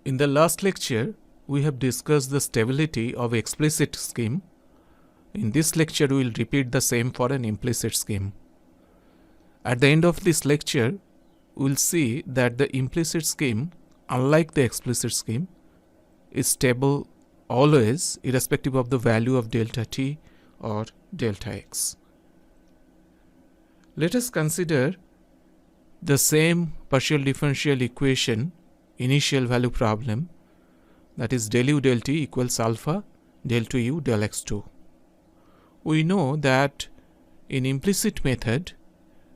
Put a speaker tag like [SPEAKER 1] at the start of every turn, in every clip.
[SPEAKER 1] In the last lecture, we have discussed the stability of explicit scheme. In this lecture, we will repeat the same for an implicit scheme. At the end of this lecture, we will see that the implicit scheme, unlike the explicit scheme, is stable always irrespective of the value of delta t or delta x. Let us consider the same partial differential equation initial value problem, that is del u del t equals alpha del 2u del x2. We know that in implicit method,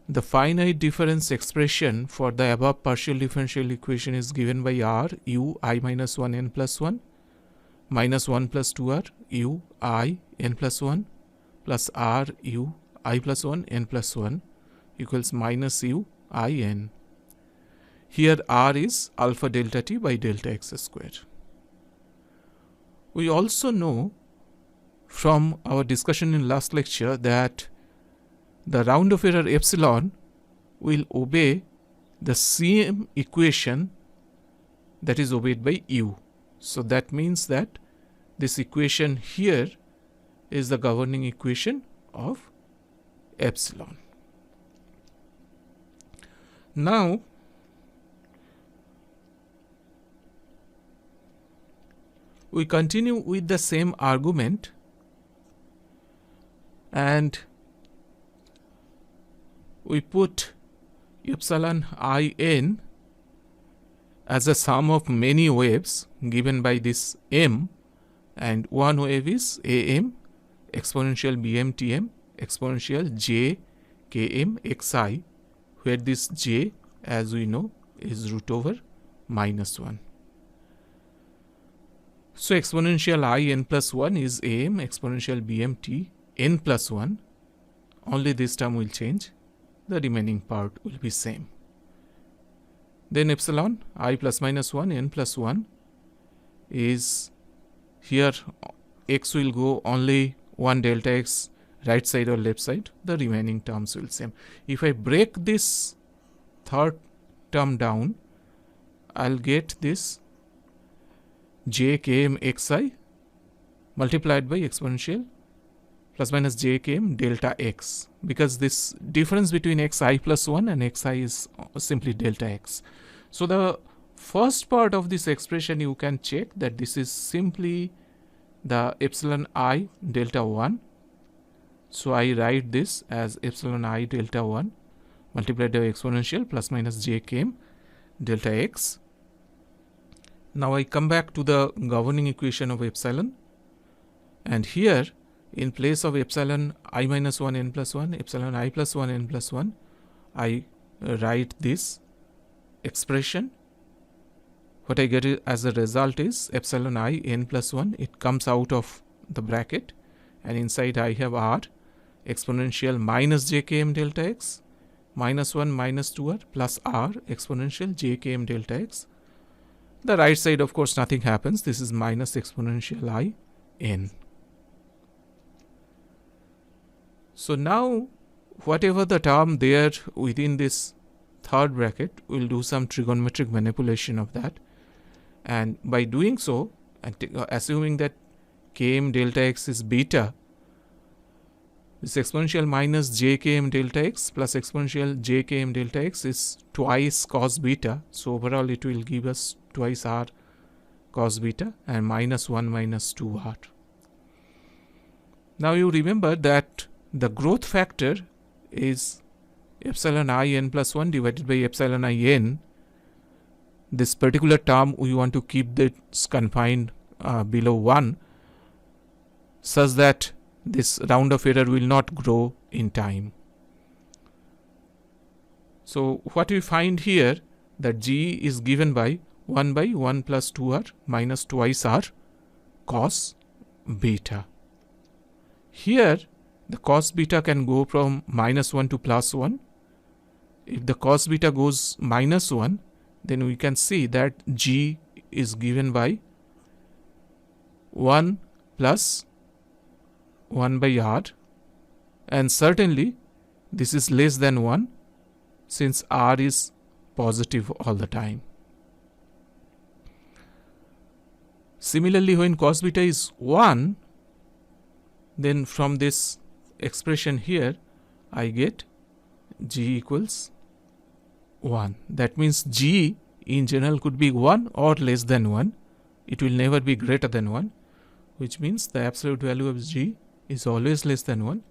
[SPEAKER 1] the finite difference expression for the above partial differential equation is given by r u I minus 1 n plus 1 minus 1 plus 2r u I n plus 1 plus r u I plus 1 n plus 1 equals minus u I n. Here r is alpha delta t by delta x square. We also know from our discussion in last lecture that the round of error epsilon will obey the same equation that is obeyed by u. So that means that this equation here is the governing equation of epsilon. Now, we continue with the same argument and we put epsilon I n as a sum of many waves given by this m, and one wave is am exponential bm tm exponential j km xi, where this j, as we know, is root over minus 1. So exponential I n plus 1 is am exponential bm t n plus 1. Only this term will change. The remaining part will be same. Then epsilon I plus minus 1 n plus 1 is here x will go only 1 delta x right side or left side. The remaining terms will same. If I break this third term down, I'll get this j km xi multiplied by exponential plus minus j km delta x, because this difference between xi plus 1 and xi is simply delta x. So the first part of this expression you can check that this is simply the epsilon I delta 1. So I write this as epsilon I delta 1 multiplied by exponential plus minus j km delta x. Now I come back to the governing equation of epsilon, and here in place of epsilon I minus 1 n plus 1, epsilon I plus 1 n plus 1, I write this expression. What I get as a result is epsilon I n plus 1, it comes out of the bracket, and inside I have r exponential minus j km delta x minus 1 minus 2r plus r exponential j km delta x. The right side, of course, nothing happens. This is minus exponential I n. So now, whatever the term there within this third bracket, we'll do some trigonometric manipulation of that. And by doing so, and assuming that km delta x is beta, this exponential minus j km delta x plus exponential j km delta x is twice cos beta. So overall it will give us twice r cos beta and minus 1 minus 2r. Now you remember that the growth factor is epsilon I n plus 1 divided by epsilon I n. This particular term we want to keep this confined below 1 such that this round of error will not grow in time. So what we find here, that g is given by 1 by 1 plus 2r minus twice r cos beta. Here the cos beta can go from minus 1 to plus 1. If the cos beta goes minus 1, then we can see that g is given by 1 plus 1 by r, and certainly this is less than 1 since r is positive all the time. Similarly, when cos beta is 1, then from this expression here, I get g equals 1. That means g in general could be 1 or less than 1. It will never be greater than 1, which means the absolute value of g is always less than 1,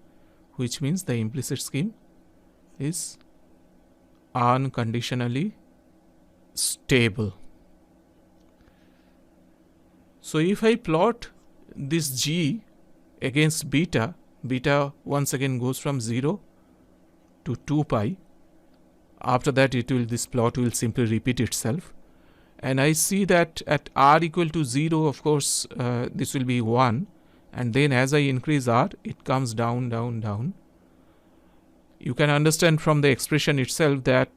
[SPEAKER 1] which means the implicit scheme is unconditionally stable. So if I plot this g against beta, beta once again goes from 0 to 2 pi. After that, this plot will simply repeat itself. And I see that at r equal to 0, of course, this will be 1. And then as I increase r, it comes down, down, down. You can understand from the expression itself that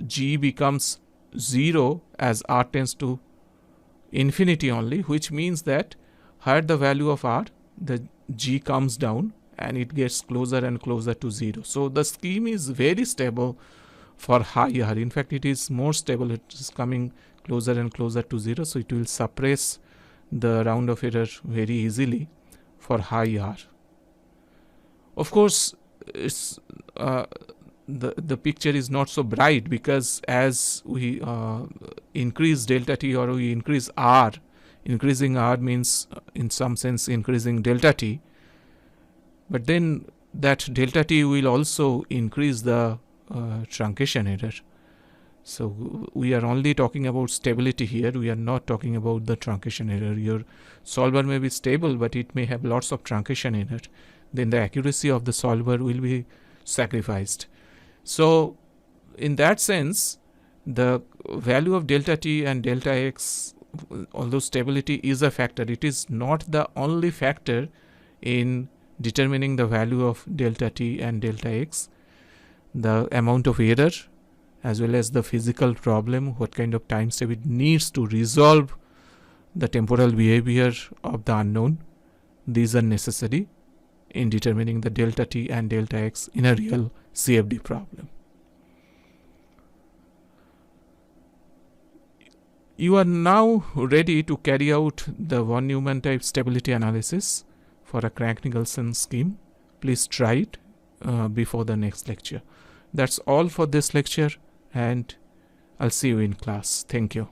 [SPEAKER 1] g becomes 0 as r tends to infinity only, which means that higher the value of r, the g comes down and it gets closer and closer to 0. So the scheme is very stable for high r. In fact, it is more stable. It is coming closer and closer to 0. So it will suppress the round of error very easily for high r. Of course, it's, the picture is not so bright, because as we increase delta t or we increase r, increasing r means in some sense increasing delta t, but then that delta t will also increase the truncation error. So we are only talking about stability here. We are not talking about the truncation error. Your solver may be stable, but it may have lots of truncation error. Then the accuracy of the solver will be sacrificed. So in that sense, the value of delta t and delta x, although stability is a factor, it is not the only factor in determining the value of delta t and delta x. The amount of error, as well as the physical problem, what kind of time step it needs to resolve the temporal behavior of the unknown, these are necessary in determining the delta t and delta x in a real CFD problem. You are now ready to carry out the von Neumann type stability analysis for a Crank-Nicolson scheme. Please try it before the next lecture. That's all for this lecture, and I'll see you in class. Thank you.